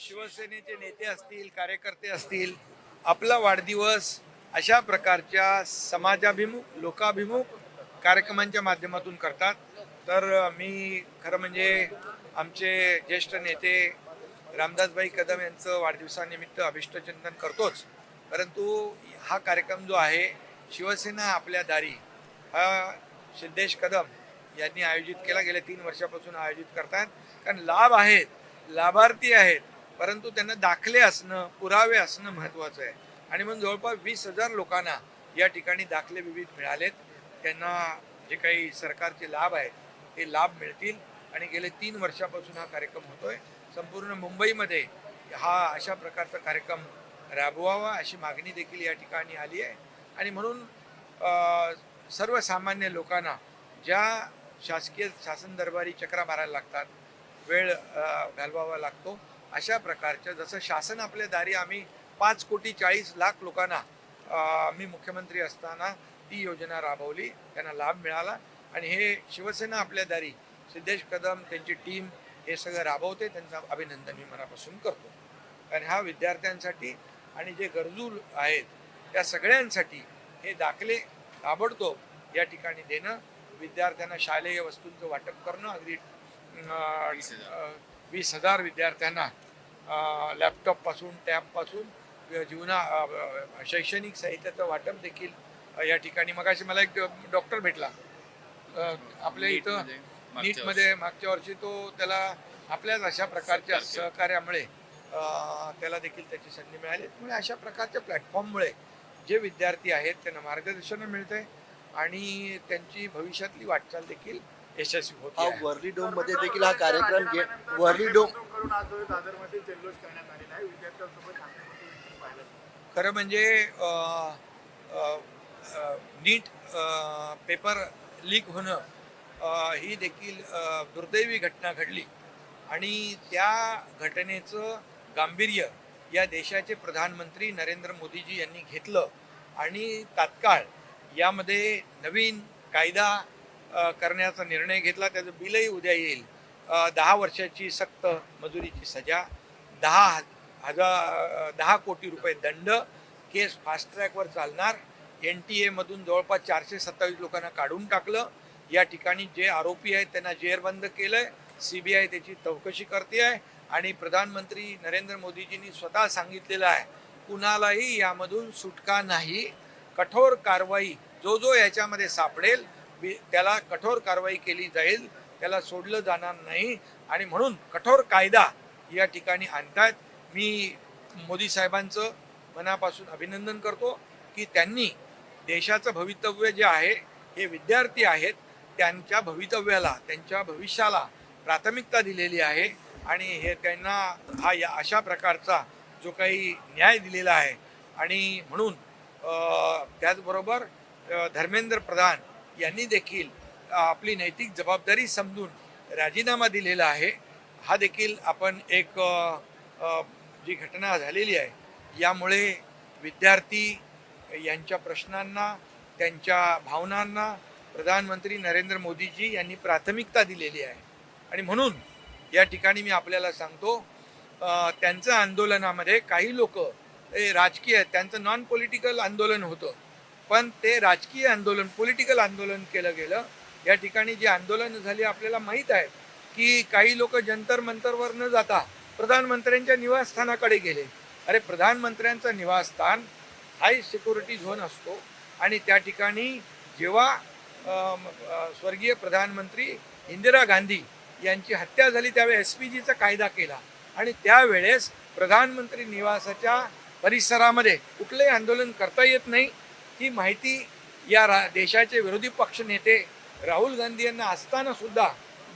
शिवसेनेचे नेते असतील, कार्यकर्ते असतील, आपला वाढदिवस अशा प्रकारच्या समाजाभिमुख, लोकाभिमुख कार्यक्रमांच्या माध्यमातून करतात. तर मी खरं म्हणजे आमचे ज्येष्ठ नेते रामदासभाई कदम यांचं वाढदिवसानिमित्त अभिष्टचिंतन करतोच, परंतु हा कार्यक्रम जो आहे शिवसेना आपल्या दारी हा सिद्धेश कदम यांनी आयोजित केला, गेल्या 3 वर्षापासून आयोजित करतात. कारण लाभ आहेत, लाभार्थी आहेत, परंतु त्यांना दाखले असणं, पुरावे असणं महत्त्वाचं आहे. आणि म्हणून जवळपास 20,000 लोकांना या ठिकाणी दाखले विविध मिळालेत. त्यांना जे काही सरकारचे लाभ आहेत ते लाभ मिळतील. आणि गेले 3 वर्षापासून हा कार्यक्रम होतोय. संपूर्ण मुंबईमध्ये हा अशा प्रकारचा कार्यक्रम राबवावा अशी मागणी देखील या ठिकाणी आली आहे. आणि म्हणून सर्वसामान्य लोकांना ज्या शासकीय शासन दरबारी चक्रा मारायला लागतात, वेळ घालवावा लागतो, अशा प्रकारच्या जसं शासन आपल्या दारी आम्ही 5,40,00,000 लोकांना मी मुख्यमंत्री असताना ती योजना राबवली, त्यांना लाभ मिळाला. आणि हे शिवसेना आपल्या दारी सिद्धेश कदम त्यांची टीम हे सगळं राबवते, त्यांचं अभिनंदन मी मनापासून करतो. कारण हा विद्यार्थ्यांसाठी आणि जे गरजू आहेत त्या सगळ्यांसाठी हे दाखले ताबडतोब या ठिकाणी देणं, विद्यार्थ्यांना शालेय वस्तूंचं वाटप करणं, अगदी 20,000 विद्यार्थ्यांना लॅपटॉपपासून टॅबपासून शैक्षणिक साहित्याचं वाटप देखील या ठिकाणी. मगाशी मला एक डॉक्टर भेटला आपल्या इथं नीटमध्ये मागच्या वर्षी, तो त्याला आपल्याच अशा प्रकारच्या सहकार्यामुळे त्याला देखील त्याची संधी मिळाली. त्यामुळे अशा प्रकारच्या प्लॅटफॉर्ममुळे जे विद्यार्थी आहेत त्यांना मार्गदर्शन मिळतंय आणि त्यांची भविष्यातली वाटचाल देखील यशस्वी होते. वर्ली डोम मध्ये देखील हा कार्यक्रम वर्ली डोम खरं म्हणजे नीट पेपर लीक होणं ही देखील दुर्दैवी घटना घडली आणि त्या घटनेचं गांभीर्य या देशाचे प्रधानमंत्री नरेंद्र मोदीजी यांनी घेतलं आणि तात्काळ यामध्ये नवीन कायदा करण्याचा निर्णय घेतला. त्याचं बिलही उद्या येईल. 10 वर्षाची सक्त मजुरीची सजा, 10 कोटी रुपये दंड, केस फास्ट ट्रॅकवर चालणार. NTA मधून जवळपास 427 लोकांना काढून टाकलं. या ठिकाणी जे आरोपी आहेत त्यांना जेरबंद केलंय. CBI त्याची चौकशी करते आहे आणि प्रधानमंत्री नरेंद्र मोदीजींनी स्वतः सांगितलेलं आहे कुणालाही यामधून सुटका नाही. कठोर कारवाई जो याच्यामध्ये सापडेल त्याला कठोर कारवाई केली जाईल, त्याला सोडलं जाणार नाही. आणि म्हणून कठोर कायदा या ठिकाणी आणतात. मी मोदी साहेबांचं मनापासून अभिनंदन करतो की त्यांनी देशाचं भवितव्य जे आहे, हे विद्यार्थी आहेत, त्यांच्या भवितव्याला, त्यांच्या भविष्याला प्राथमिकता दिलेली आहे. आणि हे त्यांना या अशा प्रकारचा जो काही न्याय दिलेला आहे. आणि म्हणून त्याचबरोबर धर्मेंद्र प्रधान यांनी देखील आपली नैतिक जबाबदारी समजून राजीनामा दिलेला आहे. हा देखील आपण एक जी घटना झालेली आहे यामुळे विद्यार्थी यांच्या प्रश्नांना, त्यांच्या भावनांना प्रधानमंत्री नरेंद्र मोदीजी यांनी प्राथमिकता दिलेली आहे. आणि म्हणून या ठिकाणी मी आपल्याला सांगतो, त्यांचं आंदोलनामध्ये काही लोक राजकीय, त्यांचं नॉन पॉलिटिकल आंदोलन होतं, पण ते राजकीय आंदोलन, पॉलिटिकल आंदोलन केलं गेलं. या ठिकाणी जी आंदोलन झाली आपल्याला माहीत आहे की काही लोक जंतर मंतरवर न जाता प्रधानमंत्र्यांच्या निवासस्थानाकडे गेले. अरे, प्रधानमंत्र्यांचं निवासस्थान हाय सिक्युरिटी झोन असतो आणि त्या ठिकाणी जेव्हा स्वर्गीय प्रधानमंत्री इंदिरा गांधी यांची हत्या झाली त्यावेळी SPGचा कायदा केला आणि त्यावेळेस प्रधानमंत्री निवासाच्या परिसरामध्ये कुठलंही आंदोलन करता येत नाही. ही माहिती या देशाचे विरोधी पक्ष नेते राहुल गांधी यांना असताना सुद्धा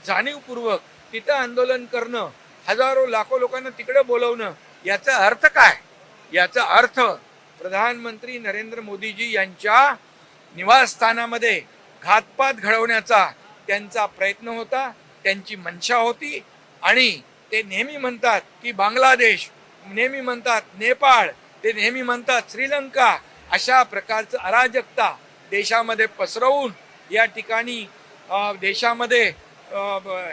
जाणीवपूर्वक तिथं आंदोलन करणं, हजारो लाखो लोकांना तिकडे बोलवणं, याचा अर्थ काय? याचा अर्थ प्रधानमंत्री नरेंद्र मोदीजी यांच्या निवासस्थानामध्ये घातपात घडवण्याचा त्यांचा प्रयत्न होता, त्यांची मनशा होती. आणि ते नेहमी म्हणतात की बांगलादेश, नेहमी म्हणतात नेपाळ, ते नेहमी म्हणतात श्रीलंका, अशा प्रकारचं अराजकता देशामध्ये पसरवून या ठिकाणी देशामध्ये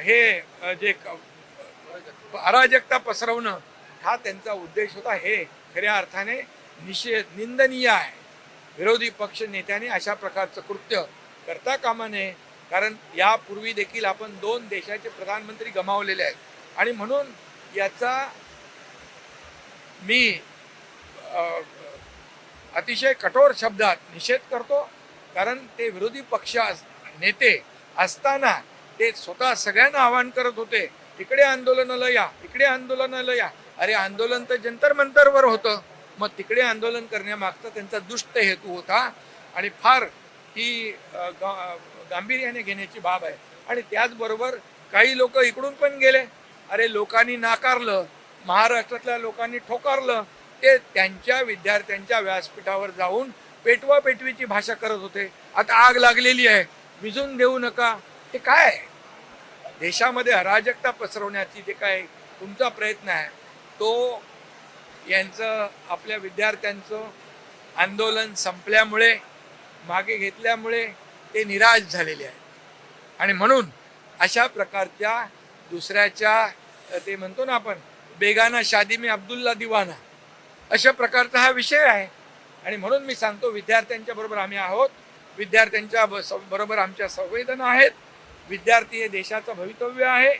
हे जे अराजकता पसरवणं हा त्यांचा उद्देश होता, हे खऱ्या अर्थाने निंदनीय आहे. विरोधी पक्ष नेत्याने अशा प्रकारचं कृत्य करता कामा नये, कारण यापूर्वी देखील आपण 2 देशाचे प्रधानमंत्री गमावलेले आहेत आणि म्हणून याचा मी अतिशय कठोर शब्दात निषेध करतो. कारण ते विरोधी पक्ष नेते असताना ते स्वतः सगळ्यांना आवाहन करत होते, इकडे आंदोलनाला या, इकडे आंदोलनाला या. अरे आंदोलन तर जंतर मंतरवर होतं, मग तिकडे आंदोलन करण्यामागचा त्यांचा दुष्ट हेतू होता आणि फार ही गांभीर्याने घेण्याची बाब आहे. आणि त्याचबरोबर काही लोक इकडून पण गेले. अरे लोकांनी नाकारलं, महाराष्ट्रातल्या लोकांनी ठोकारलं, ते त्यांच्या विद्यार्थ्यांच्या व्यासपीठावर जाऊन पेटवा पेटवीची भाषा करत होते. आता आग लागलेली आहे, विझून देऊ नका. हे काय आहे? देशामध्ये अराजकता पसरवण्याची जे काय तुमचा प्रयत्न आहे तो यांचं आपल्या विद्यार्थ्यांचं आंदोलन संपल्यामुळे मागे घेतल्यामुळे ते निराश झालेले आहेत. आणि म्हणून अशा प्रकारच्या दुसऱ्याच्या ते म्हणतो ना आपण बेगाना शादी में अब्दुल्ला दिवाना अशा प्रकारचा हा विषय आहे. आणि म्हणून मी सांगतो विद्यार्थ्यांच्या बरोबर आम्ही आहोत, विद्यार्थ्यांच्या बरोबर आमच्या संवेदना आहेत. विद्यार्थी हे देशाचं भवितव्य आहे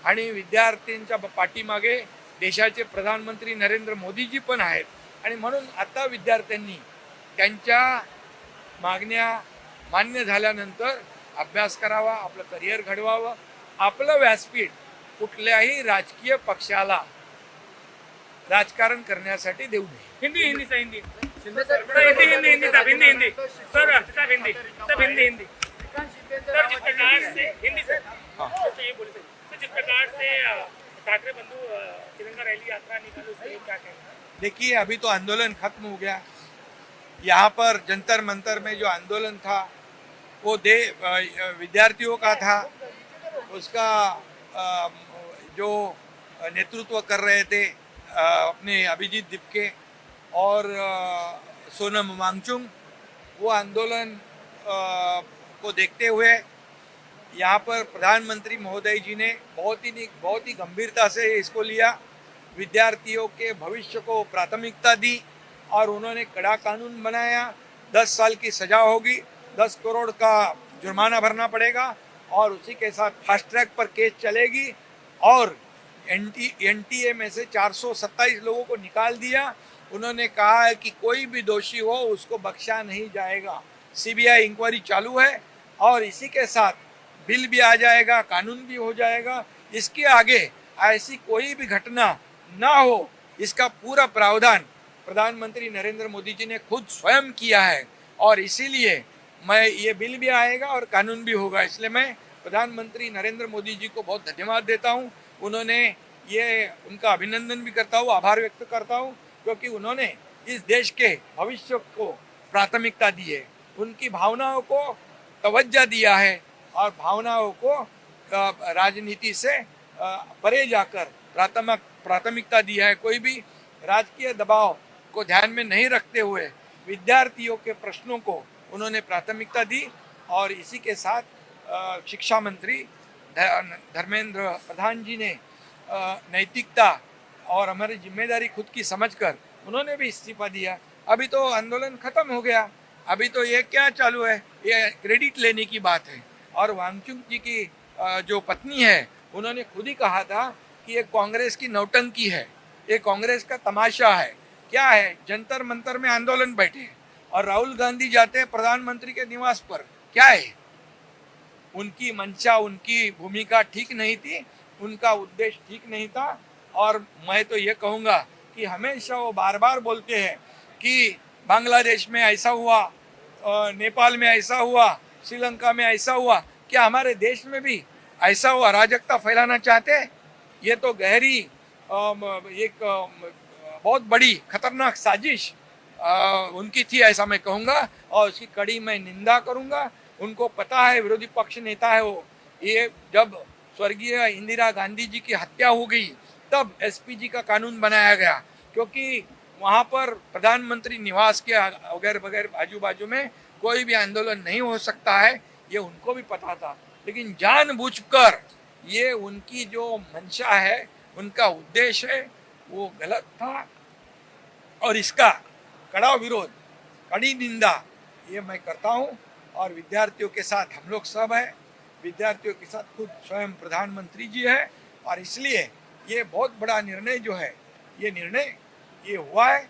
आणि विद्यार्थ्यांच्या पाठीमागे देशाचे प्रधानमंत्री नरेंद्र मोदीजी पण आहेत. आणि म्हणून आता विद्यार्थ्यांनी त्यांच्या मागण्या मान्य झाल्यानंतर अभ्यास करावा, आपलं करिअर घडवावं. आपलं व्यासपीठ कुठल्याही राजकीय पक्षाला राजकारण करण्यासाठी देऊ नये. हिंदी हिंदी सर हिंदी हिंदी हिंदी हिंदी सब हिंदी हिंदी सर सब हिंदी सब हिंदी हिंदी सर जिस प्रकार से हिंदी सर तो ये बोले सर जिस प्रकार से ठाकरे बंधु तिरंगा रैली यात्रा निकाली उसके लिए क्या कहना? देखिए अभी तो आंदोलन खत्म हो गया. यहाँ पर जंतर मंतर में जो आंदोलन था वो विद्यार्थियों का था. उसका जो नेतृत्व कर रहे थे अपने अभिजीत दिपके और सोनम वांगचुक, वो आंदोलन को देखते हुए यहाँ पर प्रधानमंत्री महोदय जी ने बहुत ही गंभीरता से इसको लिया. विद्यार्थियों के भविष्य को प्राथमिकता दी और उन्होंने कड़ा कानून बनाया. 10 साल की सजा होगी, 10 करोड़ का जुर्माना भरना पड़ेगा और उसी के साथ फास्ट ट्रैक पर केस चलेगी. और एनटीए में से 427 लोगों को निकाल दिया. उन्होंने कहा है कि कोई भी दोषी हो उसको बख्शा नहीं जाएगा. सीबीआई इंक्वायरी चालू है और इसी के साथ बिल भी आ जाएगा, कानून भी हो जाएगा. इसके आगे ऐसी कोई भी घटना ना हो, इसका पूरा प्रावधान प्रधानमंत्री नरेंद्र मोदी जी ने खुद स्वयं किया है. और इसीलिए मैं ये बिल भी आएगा और कानून भी होगा. इसलिए मैं प्रधानमंत्री नरेंद्र मोदी जी को बहुत धन्यवाद देता हूँ. उन्होंने ये उनका अभिनंदन भी करता हूँ, आभार व्यक्त करता हूँ, क्योंकि उन्होंने इस देश के भविष्य को प्राथमिकता दी है. उनकी भावनाओं को तवज्जो दिया है और भावनाओं को राजनीति से परे जाकर प्राथमिकता दी है. कोई भी राजकीय दबाव को ध्यान में नहीं रखते हुए विद्यार्थियों के प्रश्नों को उन्होंने प्राथमिकता दी. और इसी के साथ शिक्षा मंत्री धर्मेंद्र प्रधान जी ने नैतिकता और हमारी जिम्मेदारी खुद की समझकर उन्होंने भी इस्तीफा दिया. अभी तो आंदोलन खत्म हो गया. अभी तो ये क्या चालू है, ये क्रेडिट लेने की बात है. और वांगचुक जी की जो पत्नी है उन्होंने खुद ही कहा था कि ये कांग्रेस की नौटंकी है, ये कांग्रेस का तमाशा है. क्या है, जंतर मंतर में आंदोलन बैठे और राहुल गांधी जाते हैं प्रधानमंत्री के निवास पर. क्या है, उनकी मंशा, उनकी भूमिका ठीक नहीं थी, उनका उद्देश्य ठीक नहीं था. और मैं तो ये कहूँगा कि हमेशा वो बार बार बोलते हैं कि बांग्लादेश में ऐसा हुआ, नेपाल में ऐसा हुआ, श्रीलंका में ऐसा हुआ. क्या हमारे देश में भी ऐसा वो अराजकता फैलाना चाहते हैं? ये तो गहरी एक बहुत बड़ी खतरनाक साजिश उनकी थी, ऐसा मैं कहूँगा. और उसकी कड़ी मैं निंदा करूँगा. उनको पता है, विरोधी पक्ष नेता है वो. ये जब स्वर्गीय इंदिरा गांधी जी की हत्या हो गई तब एसपीजी का कानून बनाया गया, क्योंकि वहाँ पर प्रधानमंत्री निवास के वगैरह वगैरह आजू बाजू में कोई भी आंदोलन नहीं हो सकता है. ये उनको भी पता था, लेकिन जानबूझकर ये उनकी जो मंशा है, उनका उद्देश्य है, वो गलत था और इसका कड़ा विरोध, कड़ी निंदा ये मैं करता हूँ। और विद्यार्थियों के साथ हम लोग सब हैं, विद्यार्थियों के साथ खुद स्वयं प्रधानमंत्री जी है, और इसलिए ये बहुत बड़ा निर्णय जो है, ये निर्णय ये हुआ है